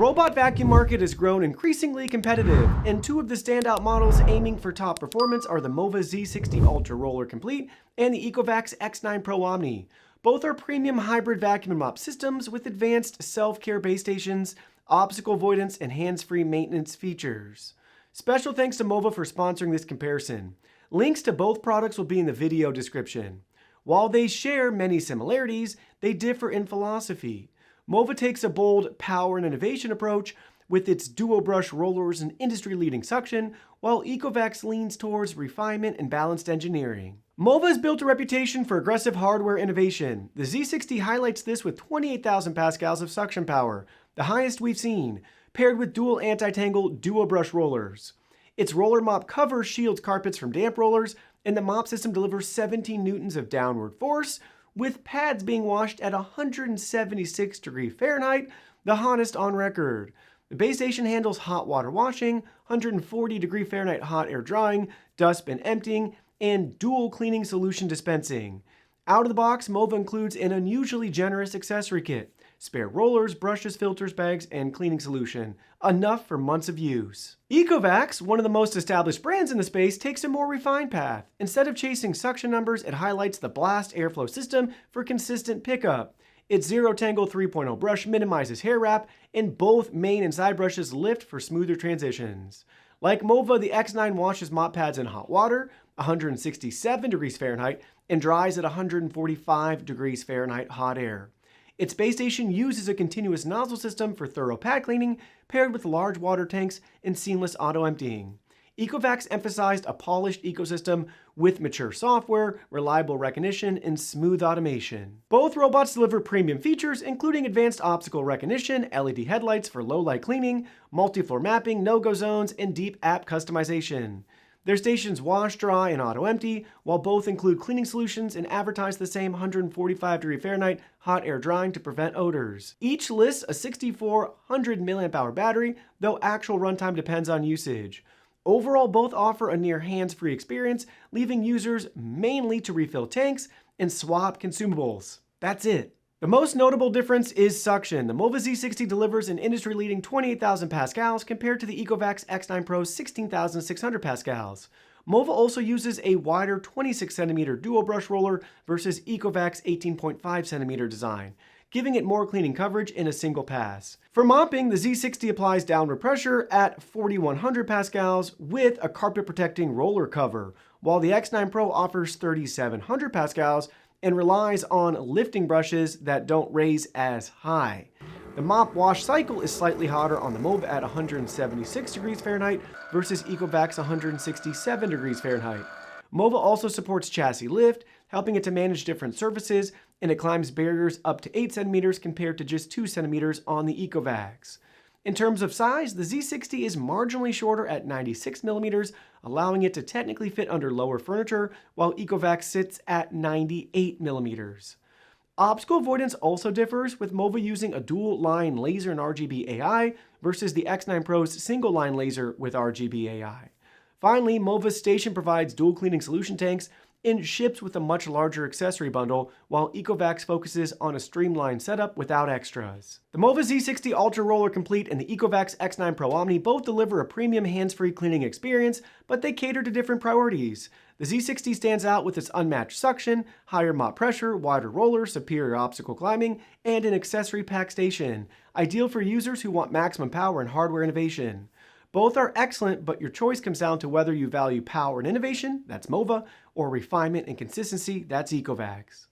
robot vacuum market has grown increasingly competitive, and two of the standout models aiming for top performance are the Mova Z60 Ultra Roller Complete and the Ecovacs X9 Pro Omni. Both are premium hybrid vacuum and mop systems with advanced self-care base stations, obstacle avoidance, and hands-free maintenance features. Special thanks to Mova for sponsoring this comparison. Links to both products will be in the video description. While they share many similarities, they differ in philosophy. Mova takes a bold power and innovation approach with its dual brush rollers and industry-leading suction, while Ecovacs leans towards refinement and balanced engineering. Mova has built a reputation for aggressive hardware innovation. The Z60 highlights this with 28,000 pascals of suction power, the highest we've seen, paired with dual anti-tangle dual brush rollers. Its roller mop cover shields carpets from damp rollers, and the mop system delivers 17 newtons of downward force, with pads being washed at 176 degrees Fahrenheit, the hottest on record. The base station handles hot water washing, 140 degree Fahrenheit hot air drying, dustbin emptying, and dual cleaning solution dispensing. Out of the box, Mova includes an unusually generous accessory kit, spare rollers, brushes, filters, bags, and cleaning solution. Enough for months of use. Ecovacs, one of the most established brands in the space, takes a more refined path. Instead of chasing suction numbers, it highlights the blast airflow system for consistent pickup. Its Zero Tangle 3.0 brush minimizes hair wrap, and both main and side brushes lift for smoother transitions. Like Mova, the X9 washes mop pads in hot water, 167 degrees Fahrenheit, and dries at 145 degrees Fahrenheit hot air. Its base station uses a continuous nozzle system for thorough pad cleaning, paired with large water tanks and seamless auto-emptying. Ecovacs emphasized a polished ecosystem with mature software, reliable recognition, and smooth automation. Both robots deliver premium features, including advanced obstacle recognition, LED headlights for low-light cleaning, multi-floor mapping, no-go zones, and deep app customization. Their stations wash, dry, and auto-empty, while both include cleaning solutions and advertise the same 145 degree Fahrenheit hot air drying to prevent odors. Each lists a 6400 mAh battery, though actual runtime depends on usage. Overall, both offer a near hands-free experience, leaving users mainly to refill tanks and swap consumables. That's it. The most notable difference is suction. The Mova Z60 delivers an industry-leading 28,000 pascals compared to the Ecovacs X9 Pro's 16,600 pascals. Mova also uses a wider 26 cm dual brush roller versus Ecovacs' 18.5 cm design, giving it more cleaning coverage in a single pass. For mopping, the Z60 applies downward pressure at 4,100 pascals with a carpet-protecting roller cover, while the X9 Pro offers 3,700 pascals and relies on lifting brushes that don't raise as high. The mop wash cycle is slightly hotter on the Mova at 176 degrees Fahrenheit versus Ecovacs 167 degrees Fahrenheit. Mova also supports chassis lift, helping it to manage different surfaces, and it climbs barriers up to 8 centimeters compared to just 2 centimeters on the Ecovacs. In terms of size, the Z60 is marginally shorter at 96 millimeters, allowing it to technically fit under lower furniture, while Ecovacs sits at 98 millimeters. Obstacle avoidance also differs, with Mova using a dual-line laser and RGB AI versus the X9 Pro's single-line laser with RGB AI. Finally, Mova's station provides dual cleaning solution tanks and ships with a much larger accessory bundle, while Ecovacs focuses on a streamlined setup without extras. The Mova Z60 Ultra Roller Complete and the Ecovacs X9 Pro Omni both deliver a premium hands-free cleaning experience, but they cater to different priorities. The Z60 stands out with its unmatched suction, higher mop pressure, wider roller, superior obstacle climbing, and an accessory pack station, ideal for users who want maximum power and hardware innovation. Both are excellent, but your choice comes down to whether you value power and innovation, that's Mova, or refinement and consistency, that's Ecovacs.